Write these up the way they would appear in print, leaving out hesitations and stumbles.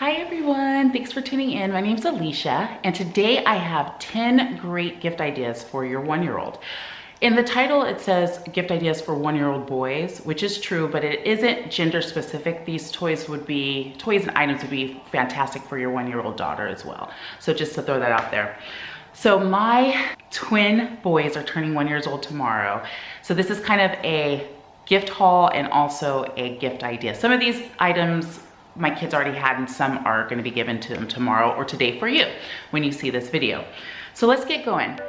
Hi everyone, thanks for tuning in. My name's Alicia, and today I have 10 great gift ideas for your one-year-old. In the title, it says gift ideas for one-year-old boys, which is true, but it isn't gender specific. These toys and items would be fantastic for your one-year-old daughter as well. So just to throw that out there. So my twin boys are turning 1 year old tomorrow. So this is kind of a gift haul and also a gift idea. Some of these items my kids already had, and some are going to be given to them tomorrow or today for you when you see this video. So let's get going.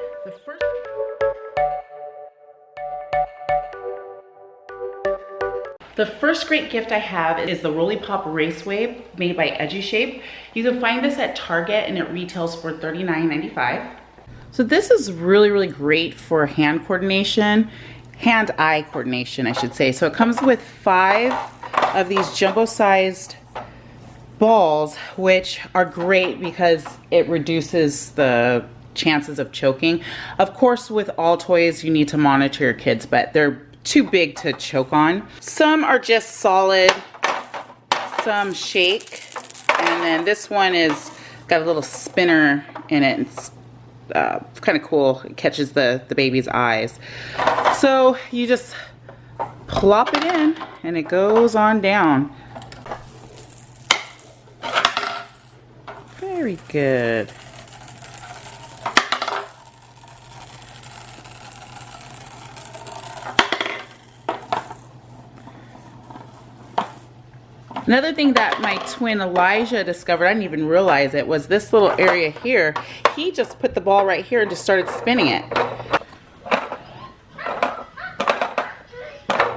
The first great gift I have is the Rollipop Raceway made by Edushape. You can find this at Target and it retails for $39.95. So this is really great for hand-eye coordination, I should say. So it comes with 5 of these jumbo-sized balls, which are great because it reduces the chances of choking. Of course, with all toys, you need to monitor your kids, but they're too big to choke on. Some are just solid, some shake, and then this one is got a little spinner in it. It's kind of cool. It catches the baby's eyes. So you just plop it in and it goes on down. Very good. Another thing that my twin Elijah discovered, I didn't even realize it, was this little area here. He just put the ball right here and just started spinning it.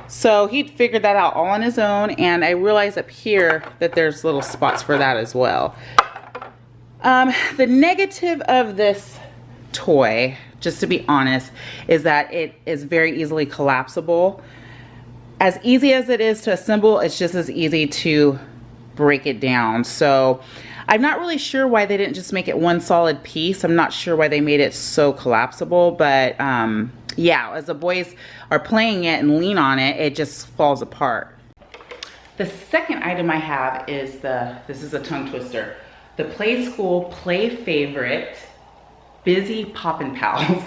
So he figured that out all on his own, and I realized up here that there's little spots for that as well. The negative of this toy, just to be honest, is that it is very easily collapsible. As easy as it is to assemble, it's just as easy to break it down. So I'm not really sure why they didn't just make it one solid piece. I'm not sure why they made it so collapsible, but yeah, as the boys are playing it and lean on it, it just falls apart. The second item I have is this is a tongue twister, the Playskool Play Favorite Busy Poppin' Pals.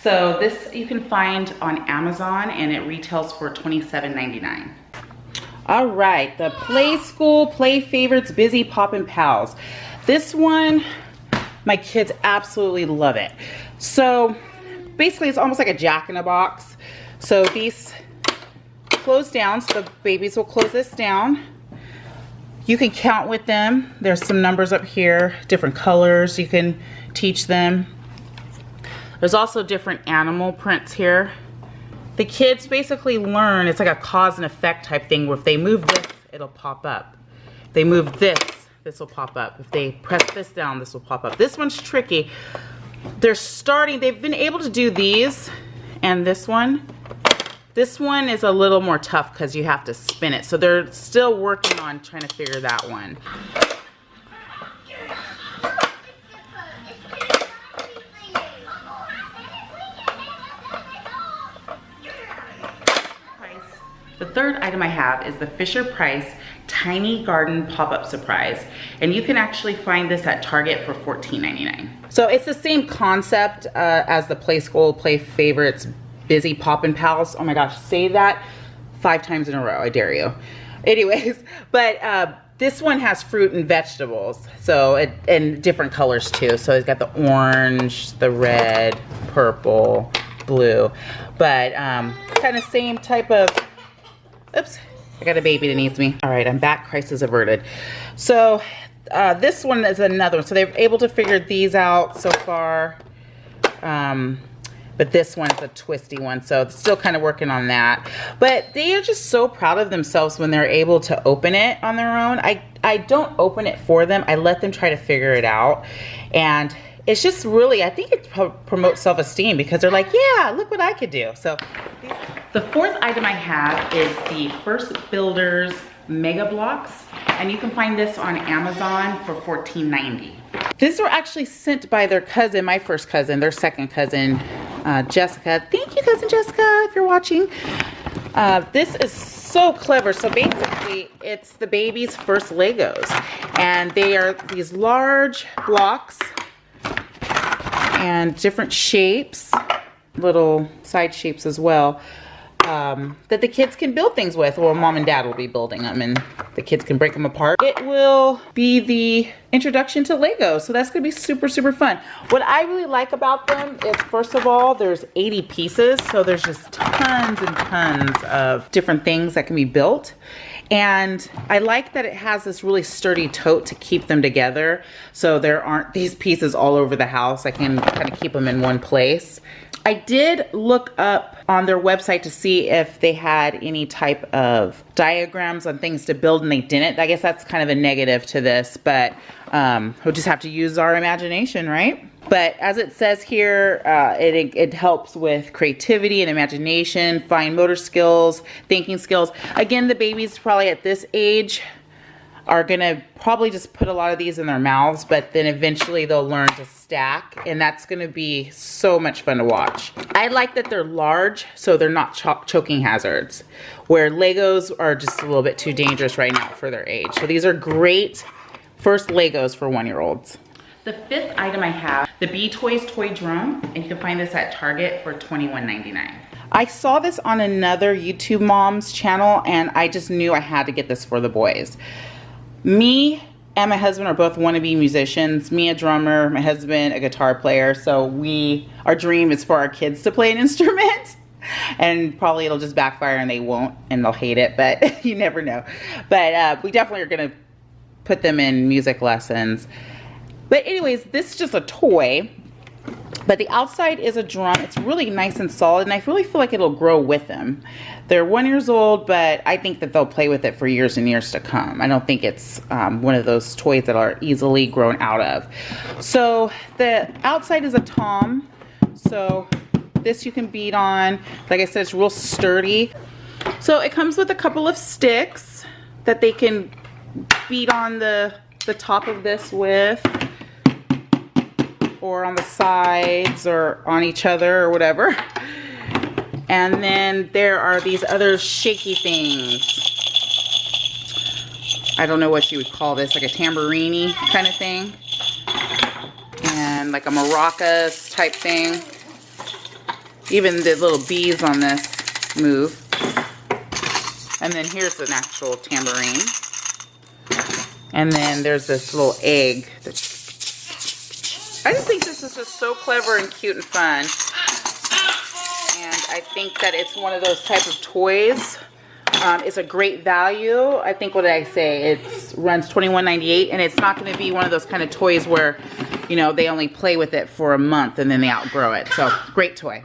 So this you can find on Amazon and it retails for $27.99. All right, the Playskool Play Favorites Busy Poppin' Pals. This one, my kids absolutely love it. So basically it's almost like a jack-in-a-box. So these close down, so the babies will close this down. You can count with them. There's some numbers up here, different colors you can teach them. There's also different animal prints here. The kids basically learn, it's like a cause and effect type thing where if they move this, it'll pop up. If they move this, this will pop up. If they press this down, this will pop up. This one's tricky. They've been able to do these and this one. This one is a little more tough because you have to spin it. So they're still working on trying to figure that one. The third item I have is the Fisher-Price Tiny Garden Pop-Up Surprise. And you can actually find this at Target for $14.99. So it's the same concept as the Playskool Play Favorites Busy Poppin' Pals. Oh my gosh, say that 5 times in a row, I dare you. Anyways, but this one has fruit and vegetables. So and different colors too. So it's got the orange, the red, purple, blue. But kind of same type of... Oops, I got a baby that needs me. All right, I'm back, crisis averted. So this one is another one. So they're able to figure these out so far. But this one's a twisty one, so still kind of working on that. But they are just so proud of themselves when they're able to open it on their own. I don't open it for them. I let them try to figure it out. And it's just really, I think it promotes self-esteem because they're like, yeah, look what I could do. So the fourth item I have is the First Builders MegaBloks, and you can find this on Amazon for $14.90. These were actually sent by their cousin, my first cousin, their second cousin, Jessica. Thank you, cousin Jessica, if you're watching. This is so clever. So basically, it's the baby's first Legos. And they are these large blocks and different shapes, little side shapes as well, that the kids can build things with, or mom and dad will be building them and the kids can break them apart. It will be the introduction to Legos, so that's gonna be super, super fun. What I really like about them is, first of all, there's 80 pieces, so there's just tons and tons of different things that can be built. And I like that it has this really sturdy tote to keep them together, so there aren't these pieces all over the house. I can kind of keep them in one place. I did look up on their website to see if they had any type of diagrams on things to build, and they didn't. I guess that's kind of a negative to this, but we'll just have to use our imagination, right? But as it says here, it helps with creativity and imagination, fine motor skills, thinking skills. Again, the babies probably at this age are gonna probably just put a lot of these in their mouths, but then eventually they'll learn to stack, and that's gonna be so much fun to watch. I like that they're large, so they're not choking hazards, where Legos are just a little bit too dangerous right now for their age. So these are great first Legos for 1-year-olds. The fifth item I have, the B-Toys Toy Drum, and you can find this at Target for $21.99. I saw this on another YouTube mom's channel, and I just knew I had to get this for the boys. Me and my husband are both wannabe musicians. Me a drummer, my husband a guitar player. So our dream is for our kids to play an instrument. And probably it'll just backfire and they won't and they'll hate it, but you never know. But we definitely are gonna put them in music lessons. But anyways, this is just a toy. But the outside is a drum. It's really nice and solid, and I really feel like it'll grow with them. They're 1 year old, but I think that they'll play with it for years and years to come. I don't think it's one of those toys that are easily grown out of. So the outside is a tom. So this you can beat on. Like I said, it's real sturdy. So it comes with a couple of sticks that they can beat on the top of this with, or on the sides, or on each other, or whatever. And then there are these other shaky things. I don't know what you would call this, like a tambourine kind of thing. And like a maracas type thing. Even the little bees on this move. And then here's an actual tambourine. And then there's this little egg that's, I just think this is just so clever and cute and fun. And I think that it's one of those type of toys. It's a great value. I think, what did I say? It runs $21.98, and it's not going to be one of those kind of toys where, you know, they only play with it for a month and then they outgrow it. So, great toy.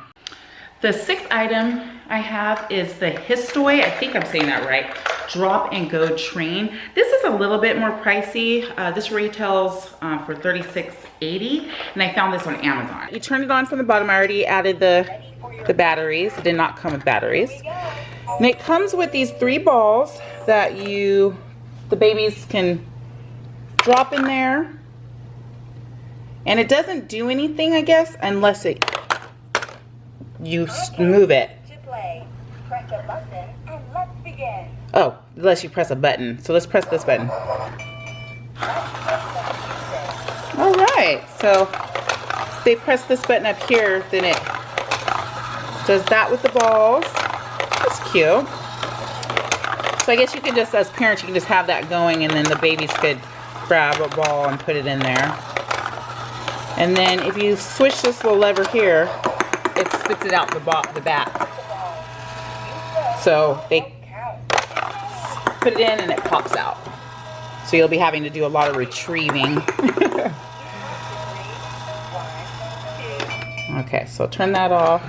The sixth item I have is the Histoye, I think I'm saying that right, Drop and Go Train. This is a little bit more pricey. This retails for $36.80, and I found this on Amazon. You turn it on from the bottom. I already added the batteries. It did not come with batteries. And it comes with these 3 balls that the babies can drop in there. And it doesn't do anything, I guess, unless you move it. Press a button and let's begin. Oh, unless you press a button. So let's press this button. All right, so if they press this button up here, then it does that with the balls. That's cute. So I guess you can just, as parents, you can just have that going, and then the babies could grab a ball and put it in there. And then if you switch this little lever here, it spits it out the back. So they put it in and it pops out. So you'll be having to do a lot of retrieving. Okay, so turn that off.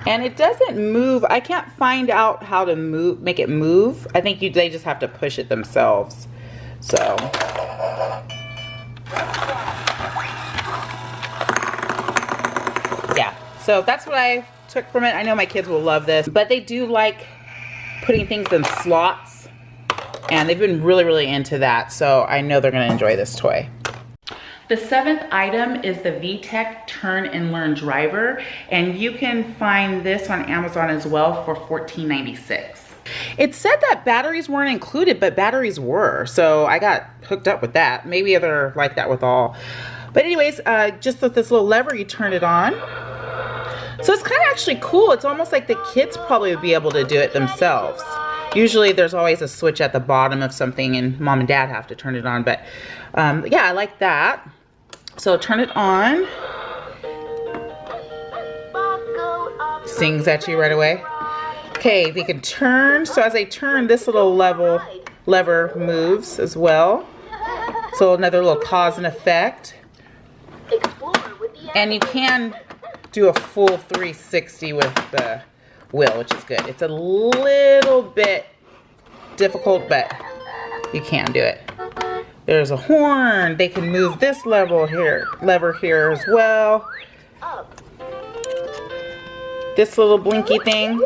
And it doesn't move. I can't find out how to make it move. I think they just have to push it themselves. So. Yeah, so that's what I took from it. I know my kids will love this, but they do like putting things in slots, and they've been really, really into that, so I know they're going to enjoy this toy. The 7th item is the Vtech Turn and Learn Driver, and you can find this on Amazon as well for $14.96. It said that batteries weren't included, but batteries were, so I got hooked up with that. Maybe they're like that with all. But anyways, just with this little lever, you turn it on. So it's kind of actually cool. It's almost like the kids probably would be able to do it themselves. Usually there's always a switch at the bottom of something and mom and dad have to turn it on, but yeah, I like that. So turn it on. Sings at you right away. Okay, they can turn. So as I turn, this little lever moves as well. So another little cause and effect. And you can do a full 360 with the wheel, which is good. It's a little bit difficult, but you can do it. There's a horn. They can move this lever here as well. This little blinky thing.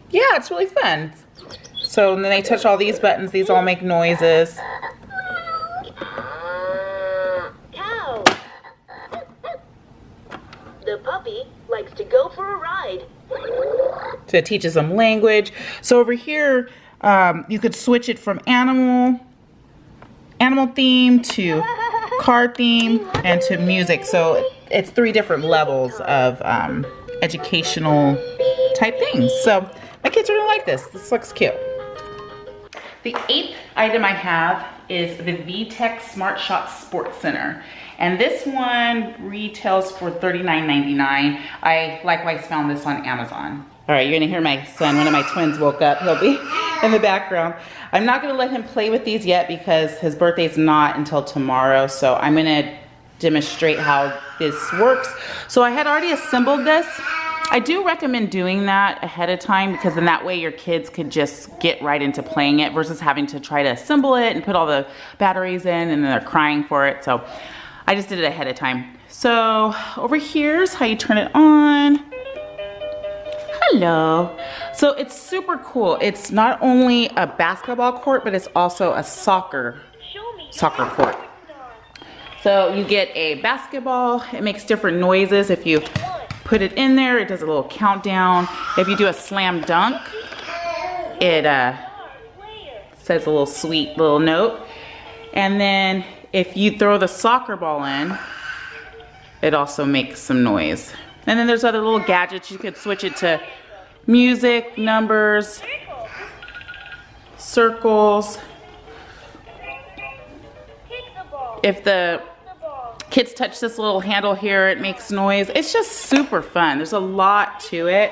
Yeah, it's really fun. So then they touch all these buttons. These all make noises. Cow. The puppy likes to go for a ride. So it teaches them language. So over here, you could switch it from animal theme to car theme and to music. So it's 3 different levels of educational type things. So my kids are gonna like this. This looks cute. The 8th item I have is the Vtech Smart Shot Sports Center. And this one retails for $39.99. I likewise found this on Amazon. All right, you're gonna hear my son, one of my twins woke up. He'll be in the background. I'm not gonna let him play with these yet because his birthday's not until tomorrow. So I'm gonna demonstrate how this works. So I had already assembled this. I do recommend doing that ahead of time because then that way your kids could just get right into playing it versus having to try to assemble it and put all the batteries in and then they're crying for it. So I just did it ahead of time. So over here's how you turn it on. Hello. So it's super cool. It's not only a basketball court, but it's also a soccer court. So you get a basketball. It makes different noises. If you put it in there, it does a little countdown. If you do a slam dunk, it says a little sweet little note. And then if you throw the soccer ball in, it also makes some noise. And then there's other little gadgets. You could switch it to music, numbers, circles. If the kids touch this little handle here, it makes noise. It's just super fun. There's a lot to it.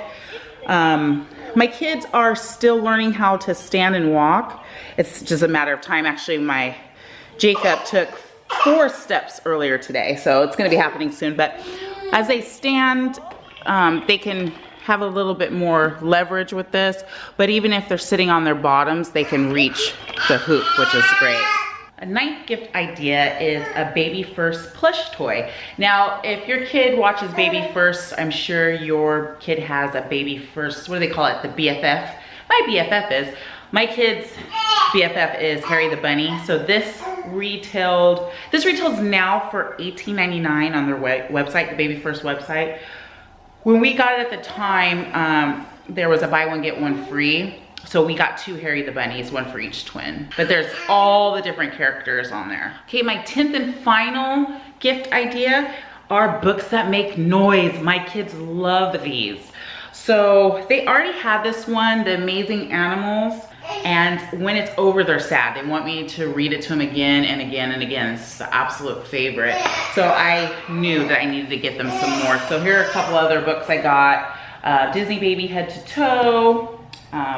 My kids are still learning how to stand and walk. It's just a matter of time. Actually, my Jacob took 4 steps earlier today, so it's gonna be happening soon. But as they stand, they can have a little bit more leverage with this, but even if they're sitting on their bottoms, they can reach the hoop, which is great. A 9th gift idea is a Baby First plush toy. Now, if your kid watches Baby First, I'm sure your kid has a Baby First, what do they call it, the BFF? My BFF is. My kid's BFF is Harry the Bunny. So this retails now for $18.99 on their website, the Baby First website. When we got it at the time, there was a buy one, get one free. So we got 2 Harry the Bunnies, 1 for each twin. But there's all the different characters on there. Okay, my 10th and final gift idea are books that make noise. My kids love these. So they already have this one, The Amazing Animals. And when it's over, they're sad. They want me to read it to them again and again and again. It's the absolute favorite. So I knew that I needed to get them some more. So here are a couple other books I got. Disney Baby Head to Toe,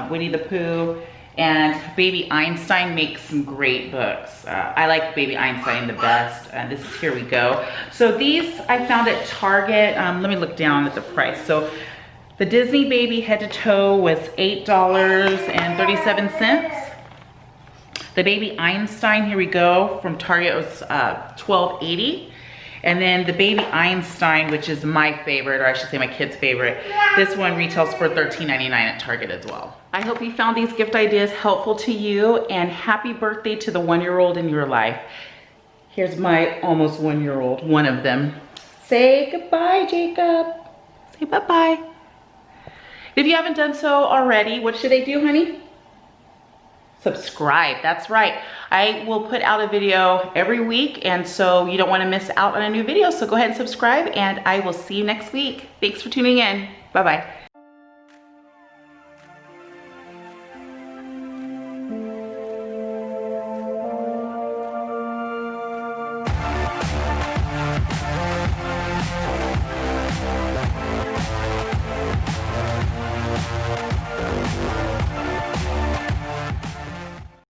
Winnie the Pooh, and Baby Einstein makes some great books. I like Baby Einstein the best. This is Here We Go. So these I found at Target. Let me look down at the price. So the Disney Baby Head to Toe was $8.37. The Baby Einstein, Here We Go, from Target was $12.80. And then the Baby Einstein, which is my favorite, or I should say my kid's favorite, this one retails for $13.99 at Target as well. I hope you found these gift ideas helpful to you, and happy birthday to the 1-year-old in your life. Here's my almost 1-year-old, one of them. Say goodbye, Jacob. Say bye-bye. If you haven't done so already, what should they do, honey? Subscribe, that's right. I will put out a video every week, and so you don't want to miss out on a new video. So go ahead and subscribe, and I will see you next week. Thanks for tuning in. Bye-bye.